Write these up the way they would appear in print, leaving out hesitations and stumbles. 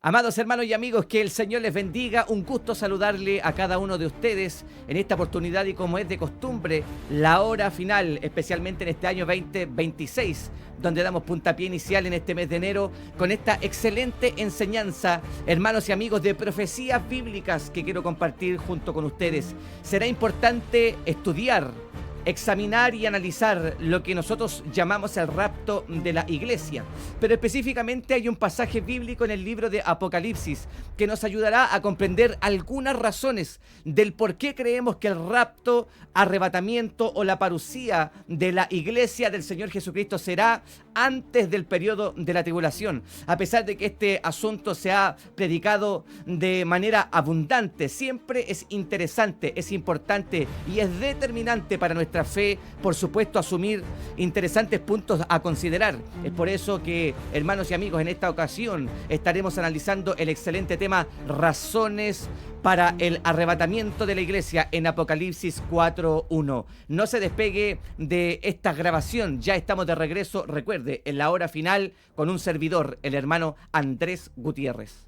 Amados hermanos y amigos, que el Señor les bendiga. Un gusto saludarle a cada uno de ustedes en esta oportunidad y como es de costumbre, la hora final, especialmente en este año 2026, donde damos puntapié inicial en este mes de enero con esta excelente enseñanza, hermanos y amigos, de profecías bíblicas que quiero compartir junto con ustedes. Será importante estudiar, examinar y analizar lo que nosotros llamamos el rapto de la iglesia. Pero específicamente hay un pasaje bíblico en el libro de Apocalipsis que nos ayudará a comprender algunas razones del por qué creemos que el rapto, arrebatamiento o la parucía de la iglesia del Señor Jesucristo será antes del periodo de la tribulación. A pesar de que este asunto se ha predicado de manera abundante, siempre es interesante, es importante y es determinante para nuestra fe, por supuesto, asumir interesantes puntos a considerar. Es por eso que, hermanos y amigos, en esta ocasión estaremos analizando el excelente tema razones para el arrebatamiento de la iglesia en Apocalipsis 4:1. No se despegue de esta grabación, ya estamos de regreso, recuerde, en la hora final con un servidor, el hermano Andrés Gutiérrez.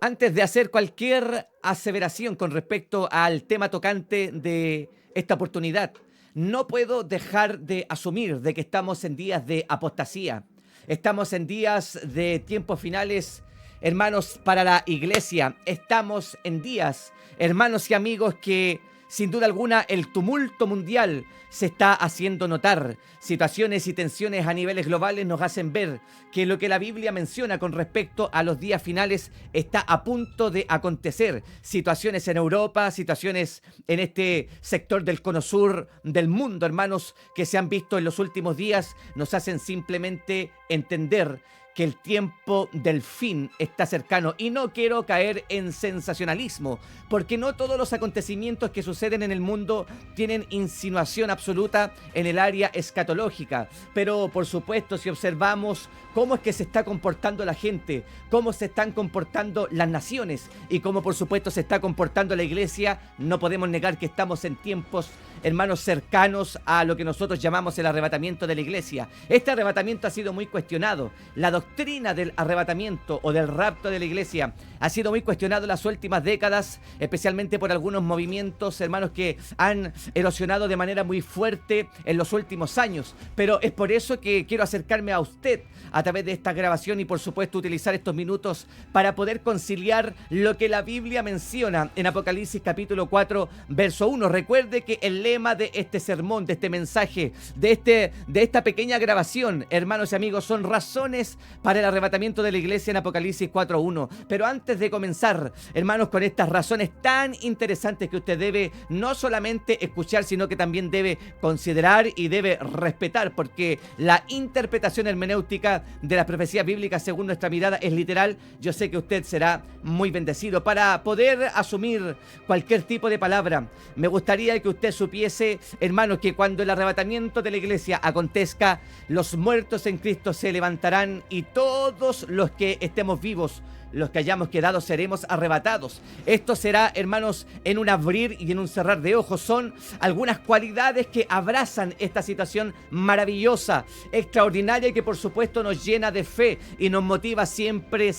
Antes de hacer cualquier aseveración con respecto al tema tocante de esta oportunidad, no puedo dejar de asumir de que estamos en días de apostasía. Estamos en días de tiempos finales, hermanos, para la iglesia. Estamos en días, hermanos y amigos, que sin duda alguna el tumulto mundial se está haciendo notar. Situaciones y tensiones a niveles globales nos hacen ver que lo que la Biblia menciona con respecto a los días finales está a punto de acontecer. Situaciones en Europa, situaciones en este sector del cono sur del mundo, hermanos, que se han visto en los últimos días, nos hacen simplemente entender que el tiempo del fin está cercano. Y no quiero caer en sensacionalismo, porque no todos los acontecimientos que suceden en el mundo tienen insinuación absoluta en el área escatológica. Pero, por supuesto, si observamos cómo es que se está comportando la gente, cómo se están comportando las naciones y cómo, por supuesto, se está comportando la iglesia, no podemos negar que estamos en tiempos, hermanos, cercanos a lo que nosotros llamamos el arrebatamiento de la iglesia. Este arrebatamiento ha sido muy cuestionado. La doctrina del arrebatamiento o del rapto de la iglesia ha sido muy cuestionado en las últimas décadas, especialmente por algunos movimientos, hermanos, que han erosionado de manera muy fuerte en los últimos años. Pero es por eso que quiero acercarme a usted a través de esta grabación y, por supuesto, utilizar estos minutos para poder conciliar lo que la Biblia menciona en Apocalipsis capítulo 4, verso 1. Recuerde que el lema de este sermón, de este mensaje, de esta pequeña grabación, hermanos y amigos, son razones para el arrebatamiento de la iglesia en Apocalipsis 4:1. Pero antes de comenzar, hermanos, con estas razones tan interesantes que usted debe no solamente escuchar, sino que también debe considerar y debe respetar, porque la interpretación hermenéutica de las profecías bíblicas según nuestra mirada es literal. Yo sé que usted será muy bendecido. Para poder asumir cualquier tipo de palabra, me gustaría que usted supiese, hermanos, que cuando el arrebatamiento de la iglesia acontezca, los muertos en Cristo se levantarán y todos los que estemos vivos, los que hayamos quedado, seremos arrebatados. Esto será, hermanos, en un abrir y en un cerrar de ojos. Son algunas cualidades que abrazan esta situación maravillosa, extraordinaria, y que por supuesto nos llena de fe y nos motiva siempre,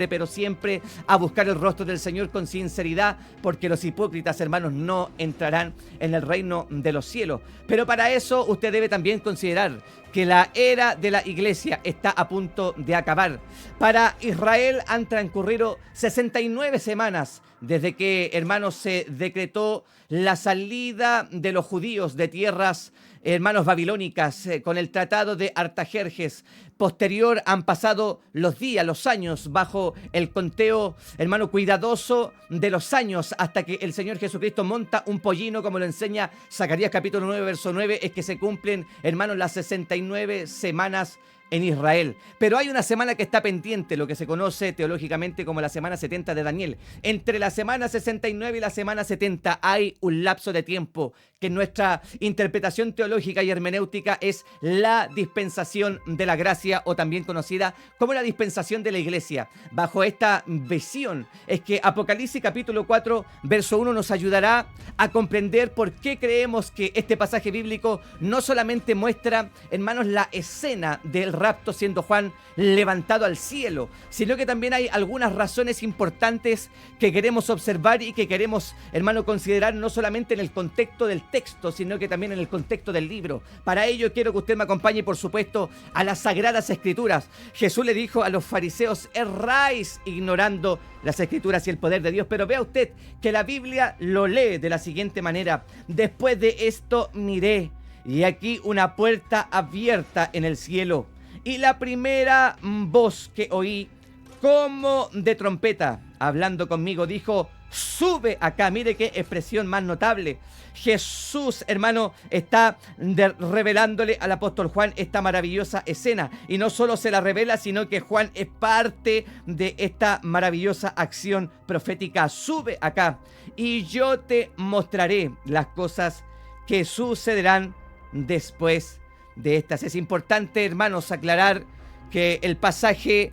pero siempre a buscar el rostro del Señor con sinceridad, porque los hipócritas, hermanos, no entrarán en el reino de los cielos. Pero para eso usted debe también considerar que la era de la iglesia está a punto de acabar. Para Israel han transcurrido 69 semanas desde que, hermanos, se decretó la salida de los judíos de tierras, hermanos, babilónicas, con el tratado de Artajerjes. Posterior han pasado los días, los años, bajo el conteo, hermano, cuidadoso de los años, hasta que el Señor Jesucristo monta un pollino, como lo enseña Zacarías capítulo 9, verso 9, es que se cumplen, hermanos, las 69 semanas en Israel. Pero hay una semana que está pendiente, lo que se conoce teológicamente como la semana 70 de Daniel. Entre la semana 69 y la semana 70 hay un lapso de tiempo que en nuestra interpretación teológica y hermenéutica es la dispensación de la gracia, o también conocida como la dispensación de la iglesia. Bajo esta visión es que Apocalipsis capítulo 4 verso 1 nos ayudará a comprender por qué creemos que este pasaje bíblico no solamente muestra, hermanos, la escena del rapto siendo Juan levantado al cielo, sino que también hay algunas razones importantes que queremos observar y que queremos, hermano, considerar no solamente en el contexto del texto, sino que también en el contexto del libro. Para ello quiero que usted me acompañe, por supuesto, a las Sagradas Escrituras. Jesús le dijo a los fariseos: erráis ignorando las Escrituras y el poder de Dios. Pero vea usted que la Biblia lo lee de la siguiente manera: después de esto miré, y aquí una puerta abierta en el cielo, y la primera voz que oí, como de trompeta, hablando conmigo, dijo: sube acá. Mire qué expresión más notable. Jesús, hermano, está revelándole al apóstol Juan esta maravillosa escena. Y no solo se la revela, sino que Juan es parte de esta maravillosa acción profética. Sube acá y yo te mostraré las cosas que sucederán después de estas. Es importante, hermanos, aclarar que el pasaje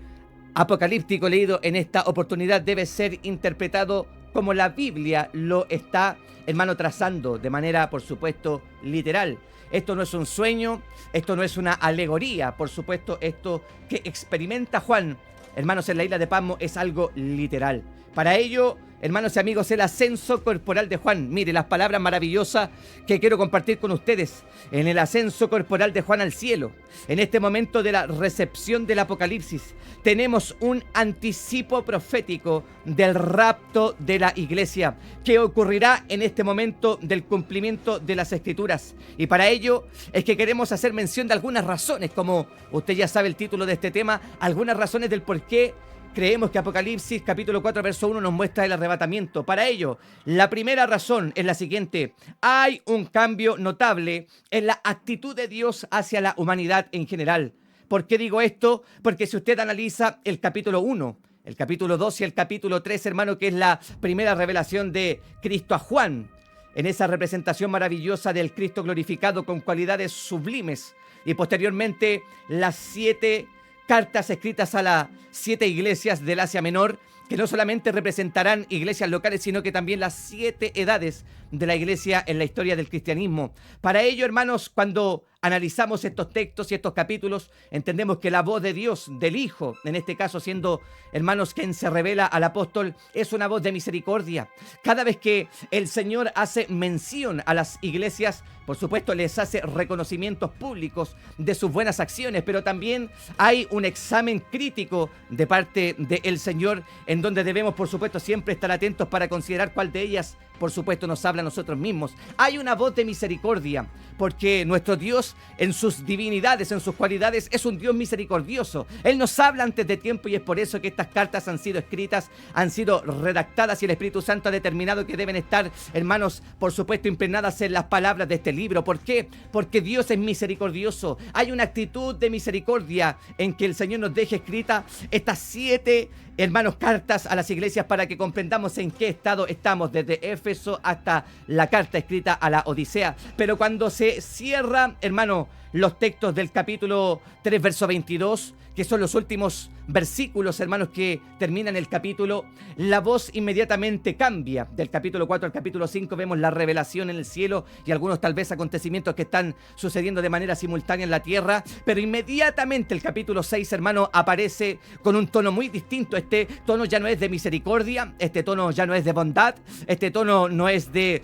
apocalíptico leído en esta oportunidad debe ser interpretado como la Biblia lo está, hermano, trazando de manera, por supuesto, literal. Esto no es un sueño, esto no es una alegoría. Por supuesto, esto que experimenta Juan, hermanos, en la isla de Patmos es algo literal. Para ello, hermanos y amigos, el ascenso corporal de Juan. Mire las palabras maravillosas que quiero compartir con ustedes. En el ascenso corporal de Juan al cielo, en este momento de la recepción del Apocalipsis, tenemos un anticipo profético del rapto de la iglesia que ocurrirá en este momento del cumplimiento de las Escrituras. Y para ello es que queremos hacer mención de algunas razones, como usted ya sabe el título de este tema, algunas razones del por qué creemos que Apocalipsis capítulo 4 verso 1 nos muestra el arrebatamiento. Para ello, la primera razón es la siguiente: hay un cambio notable en la actitud de Dios hacia la humanidad en general. ¿Por qué digo esto? Porque si usted analiza el capítulo 1, el capítulo 2 y el capítulo 3, hermano, que es la primera revelación de Cristo a Juan, en esa representación maravillosa del Cristo glorificado con cualidades sublimes, y posteriormente las 7 cartas escritas a las 7 iglesias del Asia Menor, que no solamente representarán iglesias locales, sino que también las 7 edades de la iglesia en la historia del cristianismo. Para ello, hermanos, cuando analizamos estos textos y estos capítulos, entendemos que la voz de Dios, del Hijo, en este caso siendo, hermanos, quien se revela al apóstol, es una voz de misericordia. Cada vez que el Señor hace mención a las iglesias, por supuesto, les hace reconocimientos públicos de sus buenas acciones, pero también hay un examen crítico de parte del Señor, en donde debemos, por supuesto, siempre estar atentos para considerar cuál de ellas, por supuesto, nos habla a nosotros mismos. Hay una voz de misericordia, porque nuestro Dios, en sus divinidades, en sus cualidades, es un Dios misericordioso. Él nos habla antes de tiempo, y es por eso que estas cartas han sido escritas, han sido redactadas, y el Espíritu Santo ha determinado que deben estar, hermanos, por supuesto, impregnadas en las palabras de este libro. ¿Por qué? Porque Dios es misericordioso. Hay una actitud de misericordia en que el Señor nos deje escrita estas 7, hermanos, cartas a las iglesias para que comprendamos en qué estado estamos, desde Éfeso hasta la carta escrita a la Odisea. Pero cuando se cierra, hermano, los textos del capítulo 3, verso 22, que son los últimos versículos, hermanos, que terminan el capítulo, la voz inmediatamente cambia. Del capítulo 4 al capítulo 5 vemos la revelación en el cielo y algunos tal vez acontecimientos que están sucediendo de manera simultánea en la tierra, pero inmediatamente el capítulo 6, hermano, aparece con un tono muy distinto. Este tono ya no es de misericordia, este tono ya no es de bondad, este tono no es de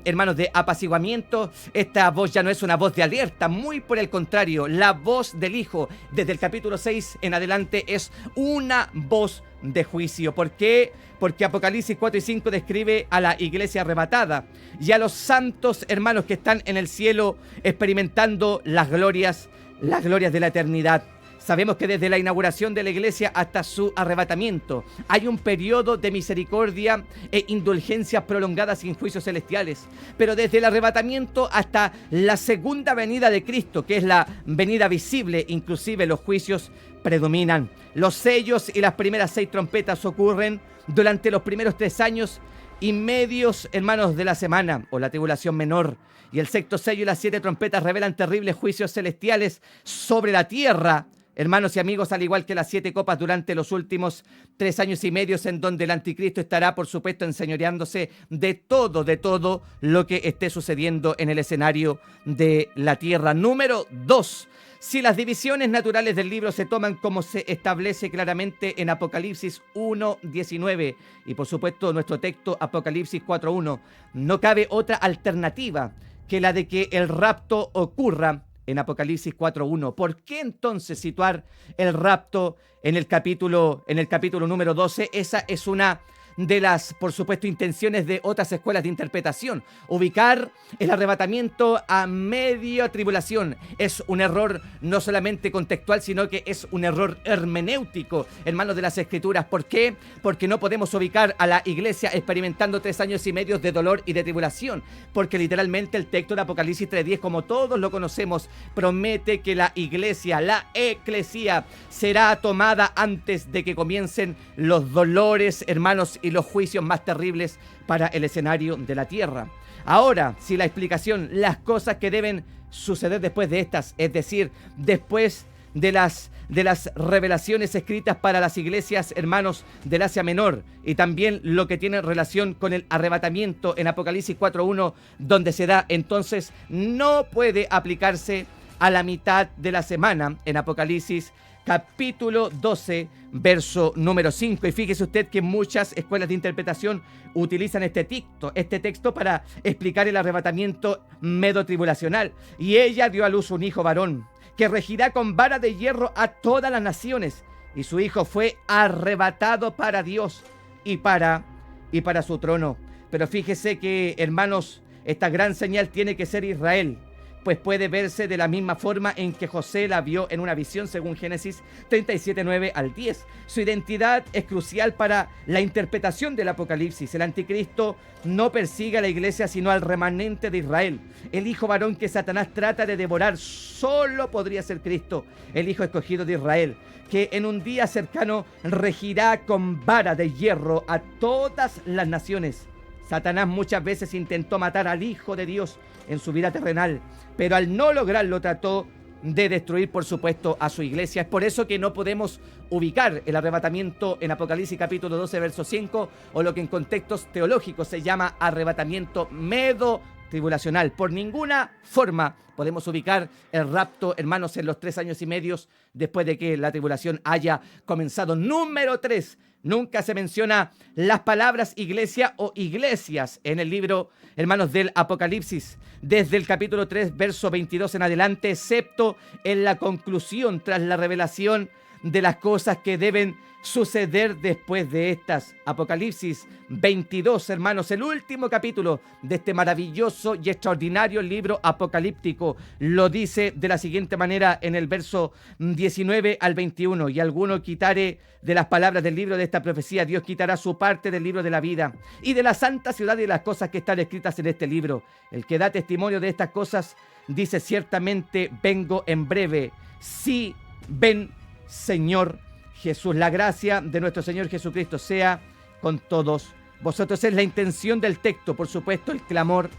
hermanos, de apaciguamiento, esta voz ya no es una voz de alerta, muy por el contrario, la voz del Hijo desde el capítulo 6 en adelante es una voz de juicio. ¿Por qué? Porque Apocalipsis 4 y 5 describe a la iglesia arrebatada y a los santos hermanos que están en el cielo experimentando las glorias de la eternidad. Sabemos que desde la inauguración de la iglesia hasta su arrebatamiento hay un periodo de misericordia e indulgencias prolongadas sin juicios celestiales. Pero desde el arrebatamiento hasta la segunda venida de Cristo, que es la venida visible, inclusive los juicios predominan. Los sellos y las primeras 6 trompetas ocurren durante los primeros 3 años y medios, hermanos, de la semana o la tribulación menor. Y el sexto sello y las 7 trompetas revelan terribles juicios celestiales sobre la tierra, hermanos y amigos, al igual que las 7 copas durante los últimos 3 años y medios, en donde el anticristo estará, por supuesto, enseñoreándose de todo lo que esté sucediendo en el escenario de la tierra. Número 2. Si las divisiones naturales del libro se toman como se establece claramente en Apocalipsis 1:19 y por supuesto nuestro texto Apocalipsis 4:1, no cabe otra alternativa que la de que el rapto ocurra en Apocalipsis 4:1. ¿Por qué entonces situar el rapto en el capítulo número 12? Esa es una de las, por supuesto, intenciones de otras escuelas de interpretación. Ubicar el arrebatamiento a media tribulación es un error no solamente contextual, sino que es un error hermenéutico, hermanos de las Escrituras. ¿Por qué? Porque no podemos ubicar a la iglesia experimentando 3 años y medio de dolor y de tribulación, porque literalmente el texto de Apocalipsis 3:10, como todos lo conocemos, promete que la iglesia, la eclesía, será tomada antes de que comiencen los dolores, hermanos, y los juicios más terribles para el escenario de la tierra. Ahora, si la explicación, las cosas que deben suceder después de estas, es decir, después de las revelaciones escritas para las iglesias, hermanos, del Asia Menor, y también lo que tiene relación con el arrebatamiento en Apocalipsis 4:1, donde se da, entonces no puede aplicarse a la mitad de la semana en Apocalipsis capítulo 12, verso número 5. Y fíjese usted que muchas escuelas de interpretación utilizan este texto para explicar el arrebatamiento medo-tribulacional. Y ella dio a luz un hijo varón, que regirá con vara de hierro a todas las naciones. Y su hijo fue arrebatado para Dios y para su trono. Pero fíjese que, hermanos, esta gran señal tiene que ser Israel, pues puede verse de la misma forma en que José la vio en una visión, según Génesis 37:9 al 10. Su identidad es crucial para la interpretación del Apocalipsis. El anticristo no persigue a la iglesia, sino al remanente de Israel. El hijo varón que Satanás trata de devorar solo podría ser Cristo, el hijo escogido de Israel, que en un día cercano regirá con vara de hierro a todas las naciones. Satanás muchas veces intentó matar al Hijo de Dios en su vida terrenal, pero al no lograrlo trató de destruir, por supuesto, a su iglesia. Es por eso que no podemos ubicar el arrebatamiento en Apocalipsis capítulo 12, verso 5, o lo que en contextos teológicos se llama arrebatamiento medo-tribulacional. Por ninguna forma podemos ubicar el rapto, hermanos, en los 3 años y medios después de que la tribulación haya comenzado. Número 3. Nunca se menciona las palabras iglesia o iglesias en el libro, hermanos, del Apocalipsis, desde el capítulo 3, verso 22 en adelante, excepto en la conclusión tras la revelación de las cosas que deben suceder después de estas. Apocalipsis 22, hermanos, el último capítulo de este maravilloso y extraordinario libro apocalíptico, lo dice de la siguiente manera en el verso 19 al 21. Y alguno quitare de las palabras del libro de esta profecía, Dios quitará su parte del libro de la vida y de la santa ciudad y de las cosas que están escritas en este libro. El que da testimonio de estas cosas dice: ciertamente vengo en breve. Sí, ven, Señor Jesús. La gracia de nuestro Señor Jesucristo sea con todos vosotros. Es la intención del texto, por supuesto, el clamor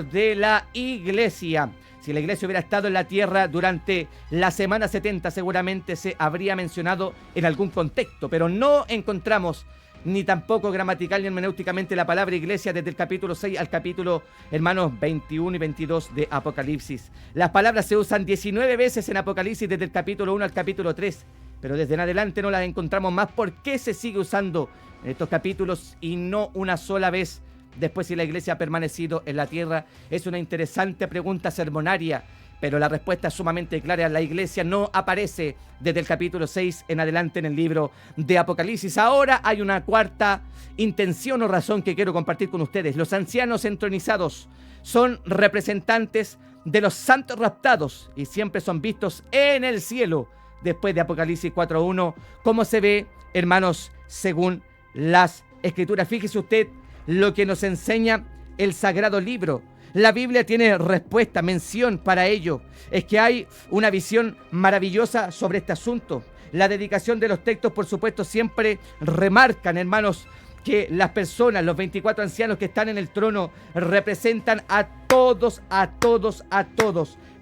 de la iglesia. Si la iglesia hubiera estado en la tierra durante la semana 70, seguramente se habría mencionado en algún contexto, pero no encontramos ni tampoco gramatical ni hermenéuticamente la palabra iglesia desde el capítulo 6 al capítulo, hermanos, 21 y 22 de Apocalipsis. Las palabras se usan 19 veces en Apocalipsis desde el capítulo 1 al capítulo 3, pero desde en adelante no las encontramos más. ¿Por qué se sigue usando en estos capítulos y no una sola vez después si la iglesia ha permanecido en la tierra? Es una interesante pregunta sermonaria, pero la respuesta es sumamente clara. La iglesia no aparece desde el capítulo 6 en adelante en el libro de Apocalipsis. Ahora hay una cuarta intención o razón que quiero compartir con ustedes. Los ancianos entronizados son representantes de los santos raptados y siempre son vistos en el cielo después de Apocalipsis 4.1, como se ve, hermanos, según las Escrituras. Fíjese usted lo que nos enseña el Sagrado Libro. La Biblia tiene respuesta, mención para ello. Es que hay una visión maravillosa sobre este asunto. La dedicación de los textos, por supuesto, siempre remarcan, hermanos, que las personas, los 24 ancianos que están en el trono, representan a todos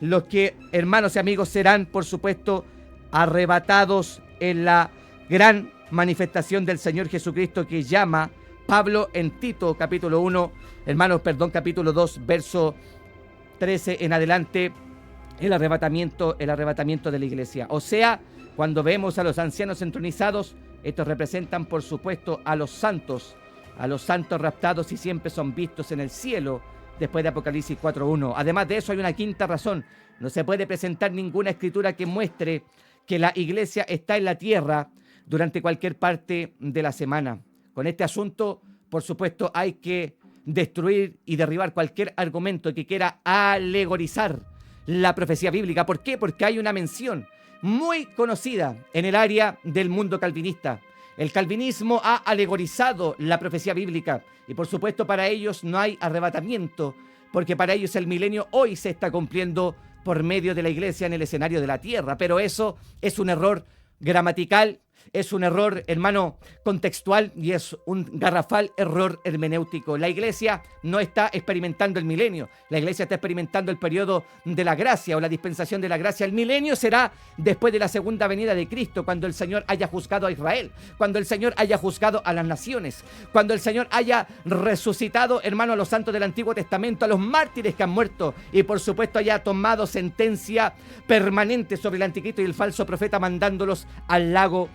los que, hermanos y amigos, serán, por supuesto, arrebatados en la gran manifestación del Señor Jesucristo, que llama Pablo en Tito capítulo 1, capítulo 2, verso 13 en adelante, el arrebatamiento de la iglesia. O sea, cuando vemos a los ancianos entronizados, estos representan, por supuesto, a los santos raptados, y siempre son vistos en el cielo después de Apocalipsis 4.1. Además de eso, hay una quinta razón. No se puede presentar ninguna escritura que muestre que la iglesia está en la tierra durante cualquier parte de la semana. Con este asunto, por supuesto, hay que destruir y derribar cualquier argumento que quiera alegorizar la profecía bíblica. ¿Por qué? Porque hay una mención muy conocida en el área del mundo calvinista. El calvinismo ha alegorizado la profecía bíblica y, por supuesto, para ellos no hay arrebatamiento, porque para ellos el milenio hoy se está cumpliendo por medio de la iglesia en el escenario de la tierra. Pero eso es un error gramatical, es un error, hermano, contextual, y es un garrafal error hermenéutico. La iglesia no está experimentando el milenio. La iglesia está experimentando el periodo de la gracia o la dispensación de la gracia. El milenio será después de la segunda venida de Cristo, cuando el Señor haya juzgado a Israel, cuando el Señor haya juzgado a las naciones, cuando el Señor haya resucitado, hermano, a los santos del Antiguo Testamento, a los mártires que han muerto, y por supuesto haya tomado sentencia permanente sobre el anticristo y el falso profeta, mandándolos al lago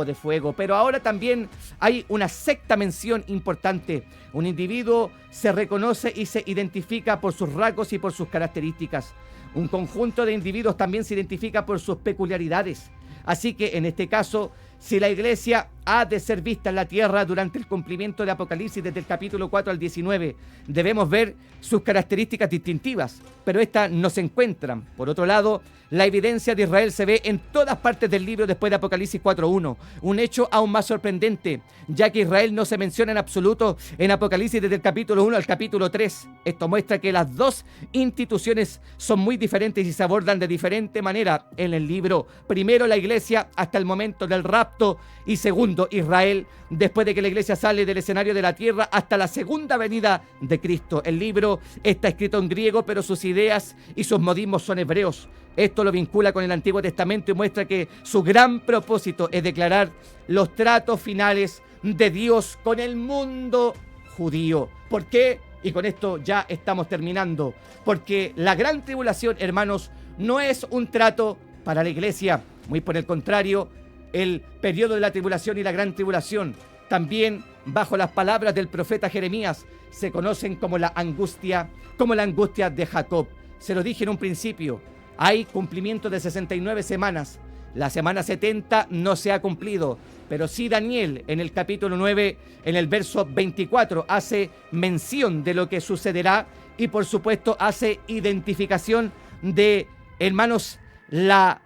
de fuego. Pero ahora también hay una sexta mención importante. Un individuo se reconoce y se identifica por sus rasgos y por sus características. Un conjunto de individuos también se identifica por sus peculiaridades. Así que en este caso, si la iglesia ha de ser vista en la tierra durante el cumplimiento de Apocalipsis, desde el capítulo 4 al 19, debemos ver sus características distintivas, pero estas no se encuentran. Por otro lado, la evidencia de Israel se ve en todas partes del libro después de Apocalipsis 4.1, un hecho aún más sorprendente, ya que Israel no se menciona en absoluto en Apocalipsis desde el capítulo 1 al capítulo 3. Esto muestra que las dos instituciones son muy diferentes y se abordan de diferente manera en el libro. Primero, la iglesia hasta el momento del rapto, y segundo, Israel después de que la iglesia sale del escenario de la tierra hasta la segunda venida de Cristo. El libro está escrito en griego, pero sus ideas y sus modismos son hebreos. Esto lo vincula con el Antiguo Testamento y muestra que su gran propósito es declarar los tratos finales de Dios con el mundo judío. ¿Por qué? Y con esto ya estamos terminando. Porque la gran tribulación, hermanos, no es un trato para la iglesia. Muy por el contrario, el periodo de la tribulación y la gran tribulación, también bajo las palabras del profeta Jeremías, se conocen como la angustia de Jacob. Se lo dije en un principio, hay cumplimiento de 69 semanas. La semana 70 no se ha cumplido, pero sí Daniel en el capítulo 9, en el verso 24, hace mención de lo que sucederá y por supuesto hace identificación de, hermanos, la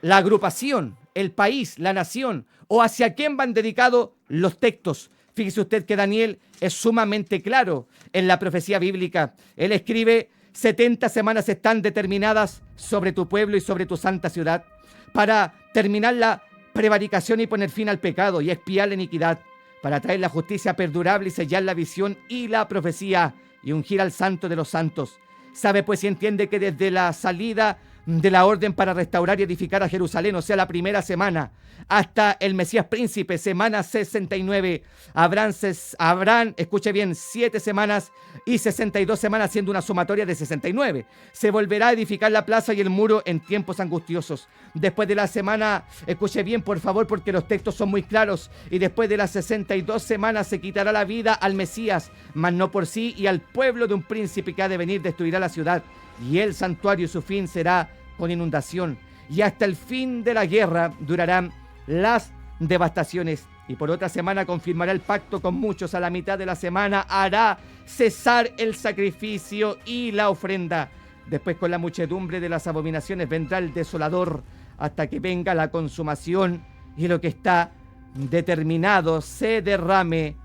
agrupación, el país, la nación, o hacia quién van dedicados los textos. Fíjese usted que Daniel es sumamente claro en la profecía bíblica. Él escribe: 70 semanas están determinadas sobre tu pueblo y sobre tu santa ciudad, para terminar la prevaricación y poner fin al pecado y expiar la iniquidad, para traer la justicia perdurable y sellar la visión y la profecía y ungir al santo de los santos. Sabe pues y entiende que desde la salida de la orden para restaurar y edificar a Jerusalén, o sea, la primera semana, hasta el Mesías príncipe, semana 69, habrán, escuche bien, 7 semanas y 62 semanas, siendo una sumatoria de 69. Se volverá a edificar la plaza y el muro en tiempos angustiosos. Después de la semana, escuche bien por favor, porque los textos son muy claros, y después de las 62 semanas se quitará la vida al Mesías, mas no por sí, y al pueblo de un príncipe que ha de venir destruirá la ciudad, y el santuario, su fin será con inundación, y hasta el fin de la guerra durarán las devastaciones. Y por otra semana confirmará el pacto con muchos. A la mitad de la semana hará cesar el sacrificio y la ofrenda. Después, con la muchedumbre de las abominaciones, vendrá el desolador hasta que venga la consumación y lo que está determinado se derrame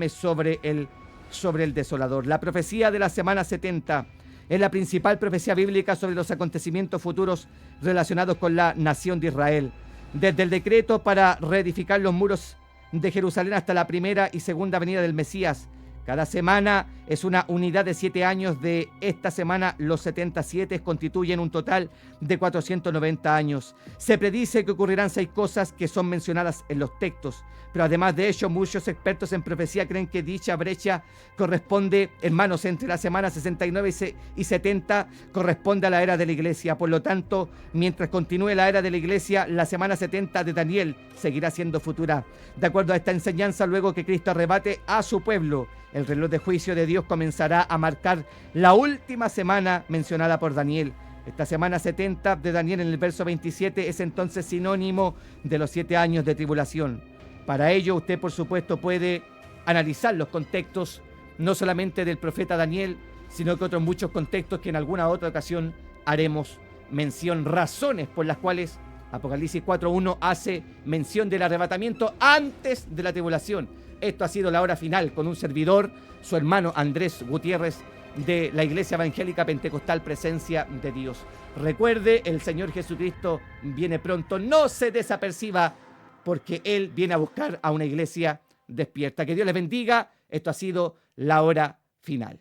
sobre el desolador. La profecía de la semana 70 es la principal profecía bíblica sobre los acontecimientos futuros relacionados con la nación de Israel. Desde el decreto para reedificar los muros de Jerusalén hasta la primera y segunda venida del Mesías. Cada semana es una unidad de 7 años. De esta semana, los 77 constituyen un total de 490 años. Se predice que ocurrirán 6 cosas que son mencionadas en los textos. Pero además de ello, muchos expertos en profecía creen que dicha brecha corresponde, hermanos, entre la semana 69 y 70, corresponde a la era de la iglesia. Por lo tanto, mientras continúe la era de la iglesia, la semana 70 de Daniel seguirá siendo futura. De acuerdo a esta enseñanza, luego que Cristo arrebate a su pueblo, el reloj de juicio de Dios comenzará a marcar la última semana mencionada por Daniel. Esta semana 70 de Daniel en el verso 27 es entonces sinónimo de los 7 años de tribulación. Para ello, usted, por supuesto, puede analizar los contextos, no solamente del profeta Daniel, sino que otros muchos contextos que en alguna otra ocasión haremos mención, razones por las cuales Apocalipsis 4.1 hace mención del arrebatamiento antes de la tribulación. Esto ha sido La Hora Final con un servidor, su hermano Andrés Gutiérrez, de la Iglesia Evangélica Pentecostal Presencia de Dios. Recuerde, el Señor Jesucristo viene pronto, no se desaperciba, porque Él viene a buscar a una iglesia despierta. Que Dios les bendiga. Esto ha sido La Hora Final.